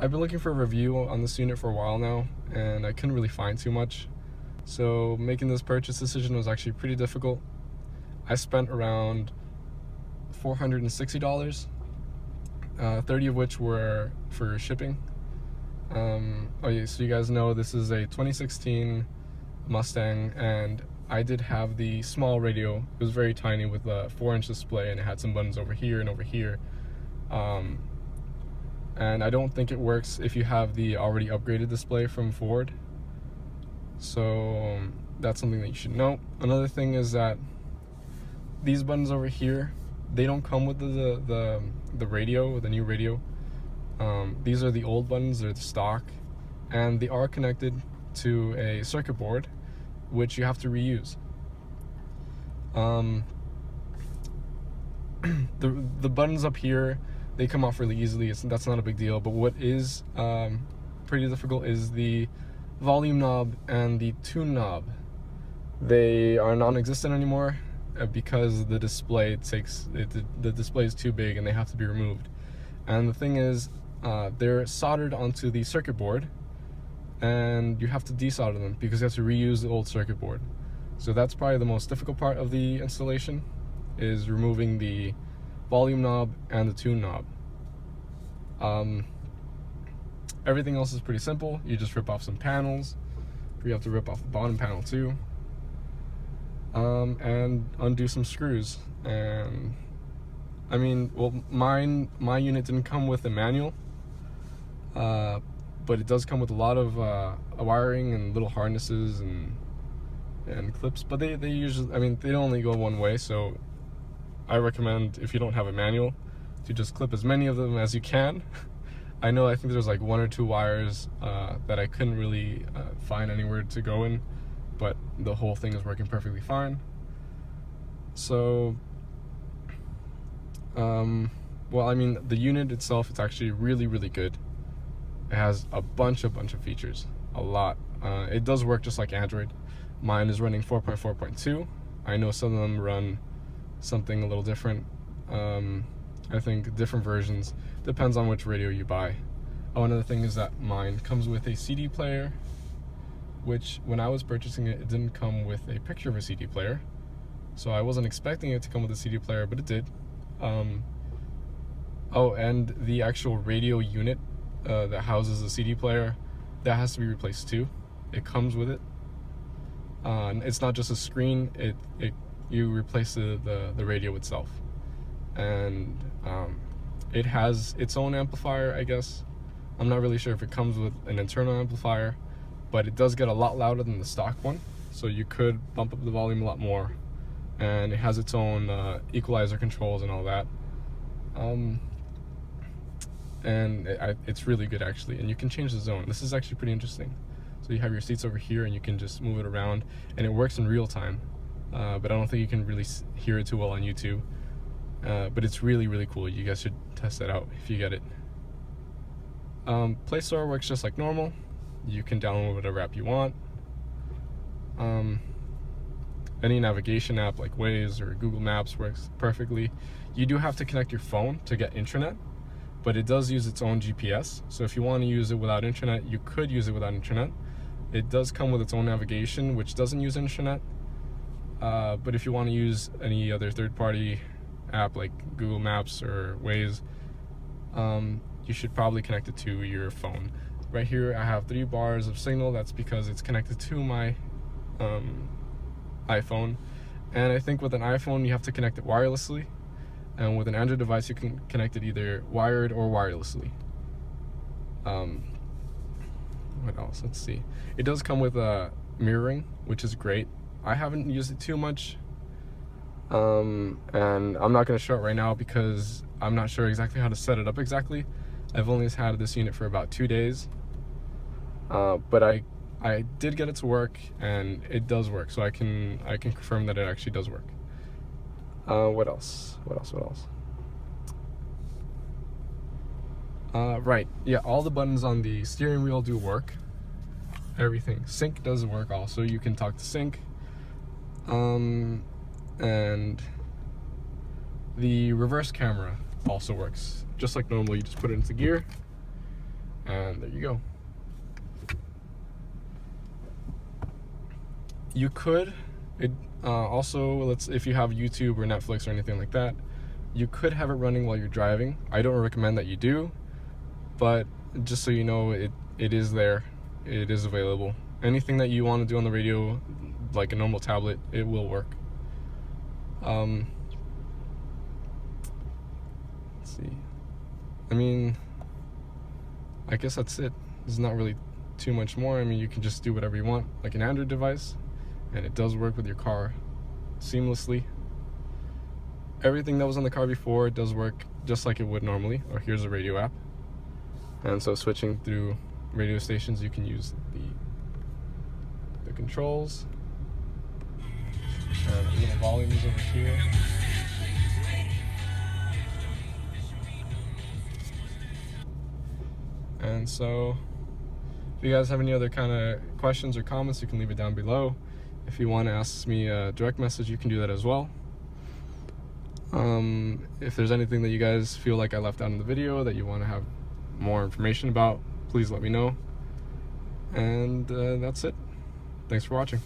I've been looking for a review on this unit for a while now, and I couldn't really find too much. So making this purchase decision was actually pretty difficult. I spent around $460, 30 of which were for shipping. Oh yeah, so you guys know this is a 2016 Mustang, and I did have the small radio. It was very tiny with a 4-inch display, and it had some buttons over here and over here. And I don't think it works if you have the already upgraded display from Ford. So that's something that you should know. Another thing is that these buttons over here, they don't come with the radio, the new radio. These are the old buttons, they're the stock, and they are connected to a circuit board, which you have to reuse. The buttons up here, they come off really easily. That's not a big deal. But what is pretty difficult is the volume knob and the tune knob. They are non-existent anymore because the display the display is too big and they have to be removed. And the thing is, they're soldered onto the circuit board, and you have to desolder them because you have to reuse the old circuit board. So that's probably the most difficult part of the installation, is removing the volume knob and the tune knob. Everything else is pretty simple. You just rip off some panels. You have to rip off the bottom panel too, and undo some screws. And I mean, well, my unit didn't come with a manual, but it does come with a lot of wiring and little harnesses and clips. But they usually, I mean, they only go one way, so I recommend, if you don't have a manual, to just clip as many of them as you can. I think there's like 1 or 2 wires that I couldn't really find anywhere to go in, but the whole thing is working perfectly fine. So, well, I mean, the unit itself, it's actually really, really good. It has a bunch of features, a lot. It does work just like Android. Mine is running 4.4.2. I know some of them run something a little different. I think different versions, depends on which radio you buy. Oh, another thing is that mine comes with a CD player, which when I was purchasing it, it didn't come with a picture of a CD player. So I wasn't expecting it to come with a CD player, but it did. Oh, and the actual radio unit that houses the CD player, that has to be replaced too. It comes with it. It's not just a screen, you replace the radio itself. And it has its own amplifier, I guess. I'm not really sure if it comes with an internal amplifier, but it does get a lot louder than the stock one, so you could bump up the volume a lot more. And it has its own equalizer controls and all that. And it's really good actually, and you can change the zone. This is actually pretty interesting. So you have your seats over here and you can just move it around, and it works in real time. But I don't think you can really hear it too well on YouTube. But it's really, really cool. You guys should test that out if you get it. Play Store works just like normal. You can download whatever app you want. Any navigation app like Waze or Google Maps works perfectly. You do have to connect your phone to get internet, but it does use its own GPS. So if you want to use it without internet, you could use it without internet. It does come with its own navigation, which doesn't use internet. But if you want to use any other third-party app like Google Maps or Waze, you should probably connect it to your phone. Right here I have 3 bars of signal. That's because it's connected to my iPhone, and I think with an iPhone you have to connect it wirelessly, and with an Android device you can connect it either wired or wirelessly. What else? Let's see. It does come with mirroring, which is great. I haven't used it too much, and I'm not going to show it right now because I'm not sure exactly how to set it up exactly. I've only had this unit for about 2 days, but I did get it to work, and it does work, so I can confirm that it actually does work. What else? Right, yeah, all the buttons on the steering wheel do work. Everything. Sync does work also. You can talk to sync. And the reverse camera also works just like normal. You just put it into gear And there you go. You could, also, if you have YouTube or Netflix or anything like that, you could have it running while you're driving. I don't recommend that you do, but just so you know, it is there. It is available. Anything that you want to do on the radio, like a normal tablet, it will work. Let's see. I mean, I guess that's it. There's not really too much more. I mean, you can just do whatever you want, like an Android device, and it does work with your car seamlessly. Everything that was on the car before does work just like it would normally. Or here's a radio app. And so switching through radio stations, you can use the controls. And the little volume is over here. And so if you guys have any other kind of questions or comments, you can leave it down below. If you want to ask me a direct message, you can do that as well. If there's anything that you guys feel like I left out in the video that you want to have more information about, please let me know. And that's it. Thanks for watching.